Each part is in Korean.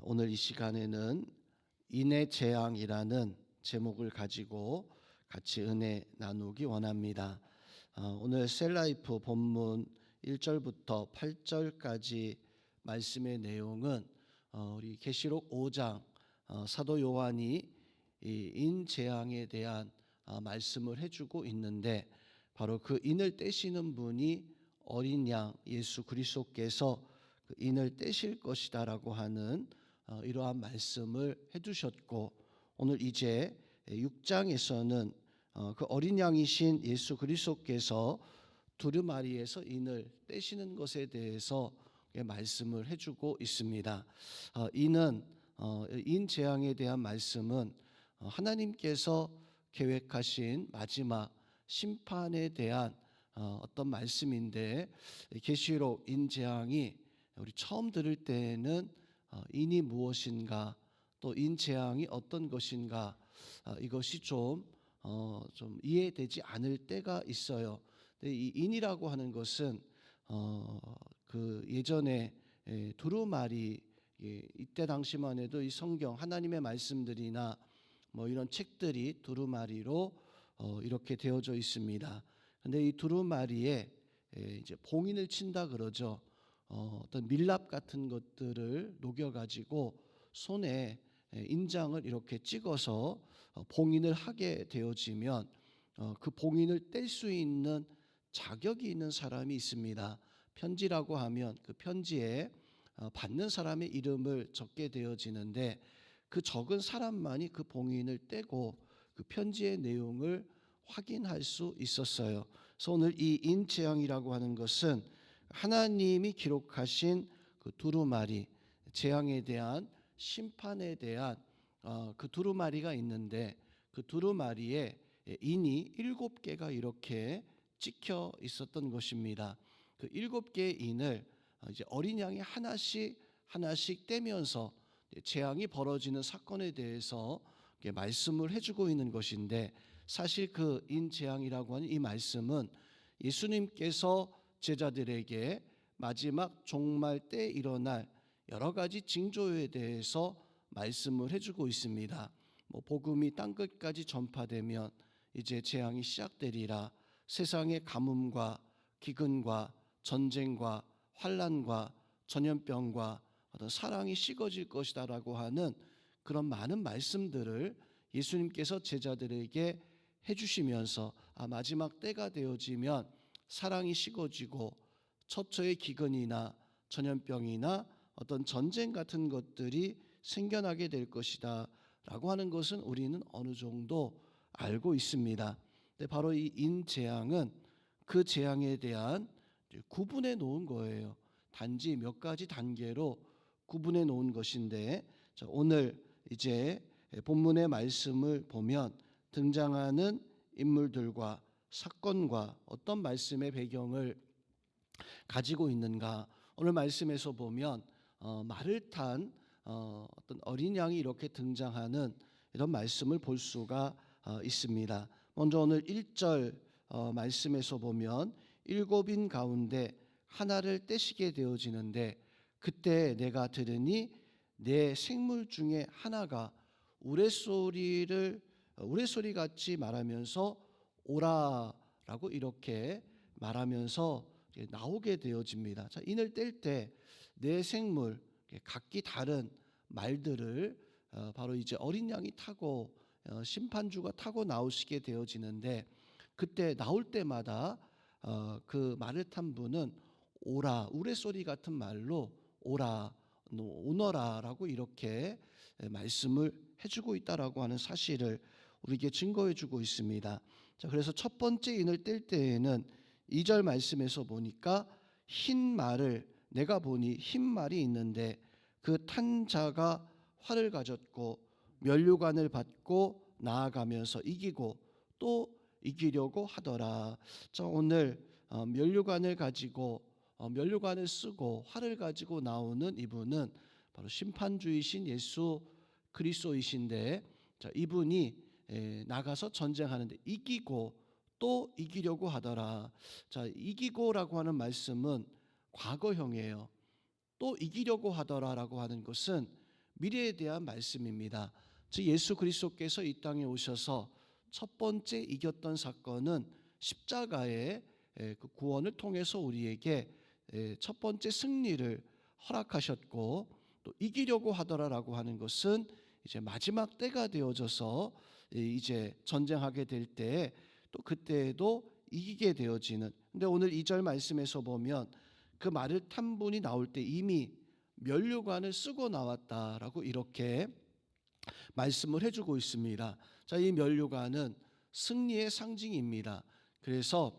오늘 이 시간에는 인의 재앙이라는 제목을 가지고 같이 은혜 나누기 원합니다. 오늘 셀라이프 본문 1절부터 8절까지 말씀의 내용은 우리 계시록 5장 사도 요한이 이 인재앙에 대한 말씀을 해주고 있는데, 바로 그 인을 떼시는 분이 어린 양 예수 그리스도께서 그 인을 떼실 것이다라고 하는 이러한 말씀을 해두셨고, 오늘 이제 6장에서는 그 어린 양이신 예수 그리스도께서 두루마리에서 인을 떼시는 것에 대해서 말씀을 해주고 있습니다. 인 재앙에 대한 말씀은 하나님께서 계획하신 마지막 심판에 대한 어떤 말씀인데, 계시록 인 재앙이 우리 처음 들을 때에는 인이 무엇인가, 또 인 재앙이 어떤 것인가, 이것이 좀 이해되지 않을 때가 있어요. 근데 이 인이라고 하는 것은 그 예전에 두루마리, 이때 당시만 해도 이 성경 하나님의 말씀들이나 뭐 이런 책들이 두루마리로 이렇게 되어져 있습니다. 근데 이 두루마리에 이제 봉인을 친다 그러죠. 어떤 밀랍 같은 것들을 녹여가지고 손에 인장을 이렇게 찍어서 봉인을 하게 되어지면 그 봉인을 뗄 수 있는 자격이 있는 사람이 있습니다. 편지라고 하면 그 편지에 받는 사람의 이름을 적게 되어지는데, 그 적은 사람만이 그 봉인을 떼고 그 편지의 내용을 확인할 수 있었어요. 그래서 오늘 이 인재앙이라고 하는 것은 하나님이 기록하신 그 두루마리, 재앙에 대한 심판에 대한 그 두루마리가 있는데, 그 두루마리에 인이 7개가 이렇게 찍혀 있었던 것입니다. 그 7개의 인을 이제 어린 양이 하나씩 떼면서 재앙이 벌어지는 사건에 대해서 말씀을 해주고 있는 것인데, 사실 그 인재앙이라고 하는 이 말씀은 예수님께서 제자들에게 마지막 종말 때 일어날 여러 가지 징조에 대해서 말씀을 해주고 있습니다. 복음이 땅끝까지 전파되면 이제 재앙이 시작되리라. 세상의 가뭄과 기근과 전쟁과 환난과 전염병과 어떤 사랑이 식어질 것이다라고 하는 그런 많은 말씀들을 예수님께서 제자들에게 해주시면서 마지막 때가 되어지면 사랑이 식어지고 처처의 기근이나 전염병이나 어떤 전쟁 같은 것들이 생겨나게 될 것이다 라고 하는 것은 우리는 어느 정도 알고 있습니다. 근데 바로 이 인재앙은 그 재앙에 대한 구분해 놓은 거예요. 단지 몇 가지 단계로 구분해 놓은 것인데, 오늘 이제 본문의 말씀을 보면 등장하는 인물들과 사건과 어떤 말씀의 배경을 가지고 있는가. 오늘 말씀에서 보면 말을 탄 어떤 어린 양이 이렇게 등장하는 이런 말씀을 볼 수가 있습니다. 먼저 오늘 1절 말씀에서 보면 7인 가운데 하나를 떼시게 되어지는데, 그때 내가 들으니 내 생물 중에 하나가 우레소리 같이 말하면서 오라라고 이렇게 말하면서 나오게 되어집니다. 자, 인을 뗄 때 내 생물, 각기 다른 말들을 바로 이제 어린 양이 타고 심판주가 타고 나오시게 되어지는데, 그때 나올 때마다 그 말을 탄 분은 오라, 우레소리 같은 말로 오라, 오너라라고 이렇게 말씀을 해주고 있다라고 하는 사실을 우리에게 증거해주고 있습니다. 자, 그래서 첫 번째 인을 뗄 때에는 2절 말씀에서 보니까 흰 말을, 내가 보니 흰 말이 있는데 그 탄 자가 활을 가졌고 면류관을 받고 나아가면서 이기고 또 이기려고 하더라. 자, 오늘 면류관을 쓰고 활을 가지고 나오는 이분은 바로 심판주이신 예수 그리스도이신데, 자, 이분이 나가서 전쟁하는데 이기고 또 이기려고 하더라. 자, 이기고라고 하는 말씀은 과거형이에요. 또 이기려고 하더라라고 하는 것은 미래에 대한 말씀입니다. 즉 예수 그리스도께서 이 땅에 오셔서 첫 번째 이겼던 사건은 십자가의 그 구원을 통해서 우리에게 첫 번째 승리를 허락하셨고, 또 이기려고 하더라라고 하는 것은 이제 마지막 때가 되어져서 이제 전쟁하게 될 때 또 그때에도 이기게 되어지는. 근데 오늘 2절 말씀에서 보면 그 말을 탄 분이 나올 때 이미 면류관을 쓰고 나왔다라고 이렇게 말씀을 해주고 있습니다. 자, 이 면류관은 승리의 상징입니다. 그래서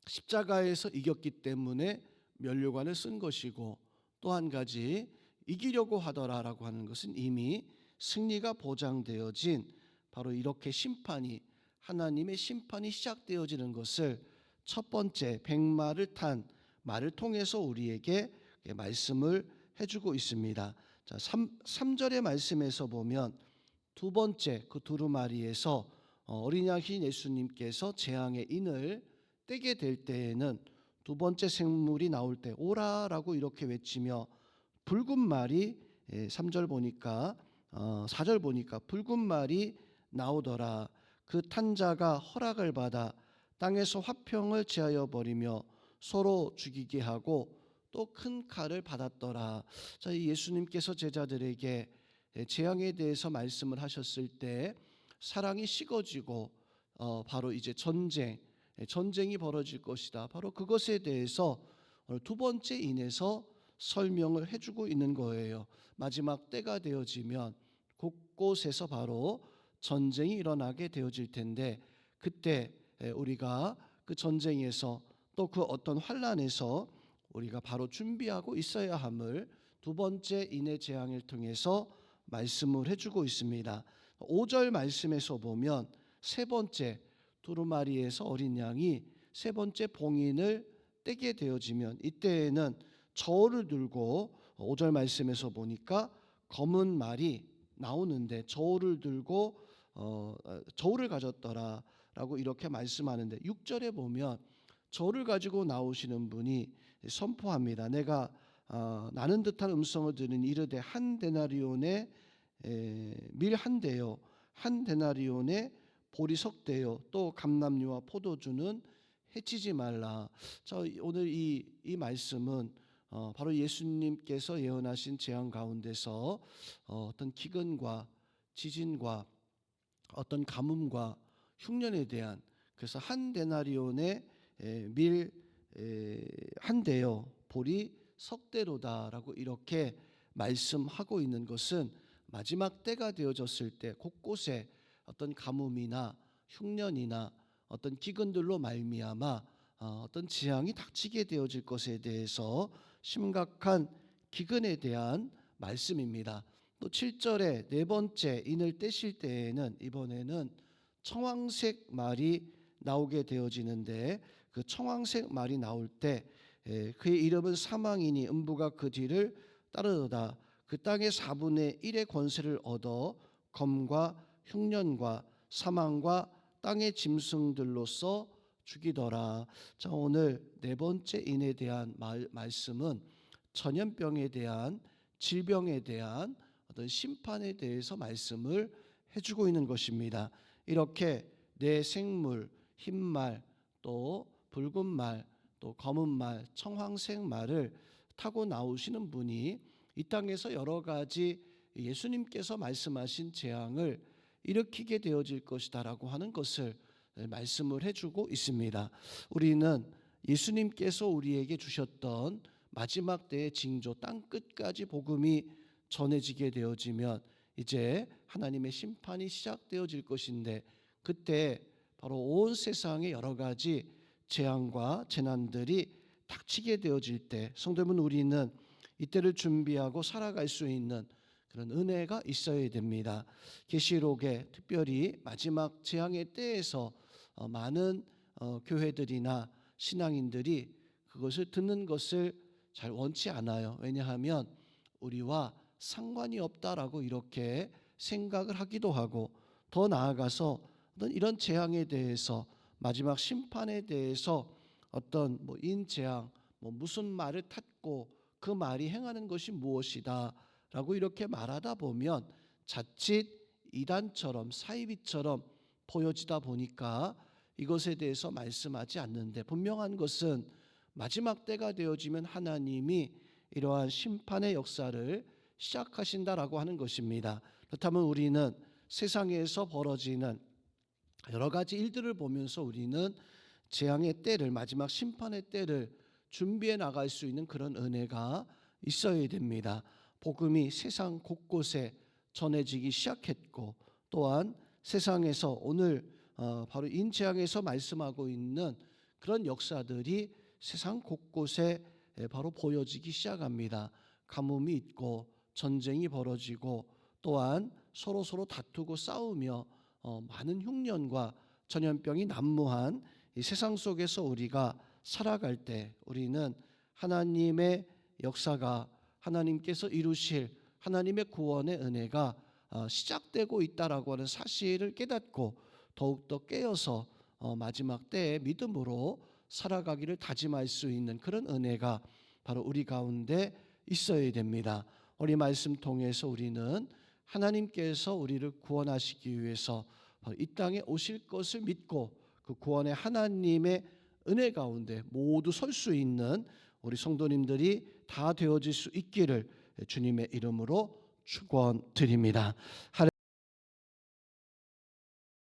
십자가에서 이겼기 때문에 면류관을 쓴 것이고, 또 한 가지 이기려고 하더라라고 하는 것은 이미 승리가 보장되어진, 바로 이렇게 심판이, 하나님의 심판이 시작되어지는 것을 첫 번째 백마를 탄 말을 통해서 우리에게 말씀을 해주고 있습니다. 자, 3절의 말씀에서 보면 두 번째 그 두루마리에서 어린 양이신 예수님께서 재앙의 인을 떼게 될 때에는 두 번째 생물이 나올 때 오라라고 이렇게 외치며 붉은 말이 3절 보니까 4절 보니까 붉은 말이 나오더라. 그 탄자가 허락을 받아 땅에서 화평을 제하여 버리며 서로 죽이게 하고 또 큰 칼을 받았더라. 자, 예수님께서 제자들에게 재앙에 대해서 말씀을 하셨을 때 사랑이 식어지고 바로 이제 전쟁이 벌어질 것이다. 바로 그것에 대해서 오늘 두 번째 인에서 설명을 해주고 있는 거예요. 마지막 때가 되어지면 곳곳에서 바로 전쟁이 일어나게 되어질 텐데, 그때 우리가 그 전쟁에서 또 그 어떤 환난에서 우리가 바로 준비하고 있어야 함을 두 번째 인의 재앙을 통해서 말씀을 해주고 있습니다. 5절 말씀에서 보면 세 번째 두루마리에서 어린 양이 세 번째 봉인을 떼게 되어지면 이때에는 저울을 들고, 5절 말씀에서 보니까 검은 말이 나오는데 저울을 들고 저울을 가졌더라라고 이렇게 말씀하는데, 6절에 보면 저울을 가지고 나오시는 분이 선포합니다. 내가 나는 듯한 음성을 들으니 이르되 한 데나리온에 밀 한 대요, 한 데나리온에 보리 석 대요, 또 감람류와 포도주는 해치지 말라. 자, 오늘 이 말씀은 바로 예수님께서 예언하신 재앙 가운데서 어떤 기근과 지진과 어떤 가뭄과 흉년에 대한, 그래서 한 데나리온에 밀 한 대요 보리 석 대로다라고 이렇게 말씀하고 있는 것은 마지막 때가 되어졌을 때 곳곳에 어떤 가뭄이나 흉년이나 어떤 기근들로 말미암아 어떤 재앙이 닥치게 되어질 것에 대해서 심각한 기근에 대한 말씀입니다. 또 7절에 네 번째 인을 떼실 때에는 이번에는 청황색 말이 나오게 되어지는데, 그 청황색 말이 나올 때 그의 이름은 사망이니 음부가 그 뒤를 따르도다. 그 땅의 4분의 1의 권세를 얻어 검과 흉년과 사망과 땅의 짐승들로서 죽이더라. 자, 오늘 네 번째 인에 대한 말씀은 전염병에 대한, 질병에 대한 어떤 심판에 대해서 말씀을 해주고 있는 것입니다. 이렇게 네 생물, 흰말, 또 붉은 말, 또 검은 말, 청황색 말을 타고 나오시는 분이 이 땅에서 여러 가지 예수님께서 말씀하신 재앙을 일으키게 되어질 것이다라고 하는 것을 말씀을 해주고 있습니다. 우리는 예수님께서 우리에게 주셨던 마지막 때의 징조, 땅 끝까지 복음이 전해지게 되어지면 이제 하나님의 심판이 시작되어질 것인데, 그때 바로 온 세상에 여러 가지 재앙과 재난들이 닥치게 되어질 때 성도님은 우리는 이때를 준비하고 살아갈 수 있는 그런 은혜가 있어야 됩니다. 계시록에 특별히 마지막 재앙의 때에서 많은 교회들이나 신앙인들이 그것을 듣는 것을 잘 원치 않아요. 왜냐하면 우리와 상관이 없다라고 이렇게 생각을 하기도 하고, 더 나아가서 어떤 이런 재앙에 대해서, 마지막 심판에 대해서 어떤 인재앙 무슨 말을 탔고 그 말이 행하는 것이 무엇이다 라고 이렇게 말하다 보면 자칫 이단처럼 사이비처럼 보여지다 보니까 이것에 대해서 말씀하지 않는데, 분명한 것은 마지막 때가 되어지면 하나님이 이러한 심판의 역사를 시작하신다라고 하는 것입니다. 그렇다면 우리는 세상에서 벌어지는 여러 가지 일들을 보면서 우리는 재앙의 때를, 마지막 심판의 때를 준비해 나갈 수 있는 그런 은혜가 있어야 됩니다. 복음이 세상 곳곳에 전해지기 시작했고, 또한 세상에서 오늘 바로 인재학에서 말씀하고 있는 그런 역사들이 세상 곳곳에 바로 보여지기 시작합니다. 가뭄이 있고 전쟁이 벌어지고, 또한 서로 다투고 싸우며 많은 흉년과 전염병이 난무한 이 세상 속에서 우리가 살아갈 때 우리는 하나님의 역사가, 하나님께서 이루실 하나님의 구원의 은혜가 시작되고 있다라고 하는 사실을 깨닫고 더욱더 깨어서 마지막 때에 믿음으로 살아가기를 다짐할 수 있는 그런 은혜가 바로 우리 가운데 있어야 됩니다. 우리 말씀 통해서 우리는 하나님께서 우리를 구원하시기 위해서 이 땅에 오실 것을 믿고 그 구원의 하나님의 은혜 가운데 모두 설 수 있는 우리 성도님들이 다 되어질 수 있기를 주님의 이름으로 축원드립니다.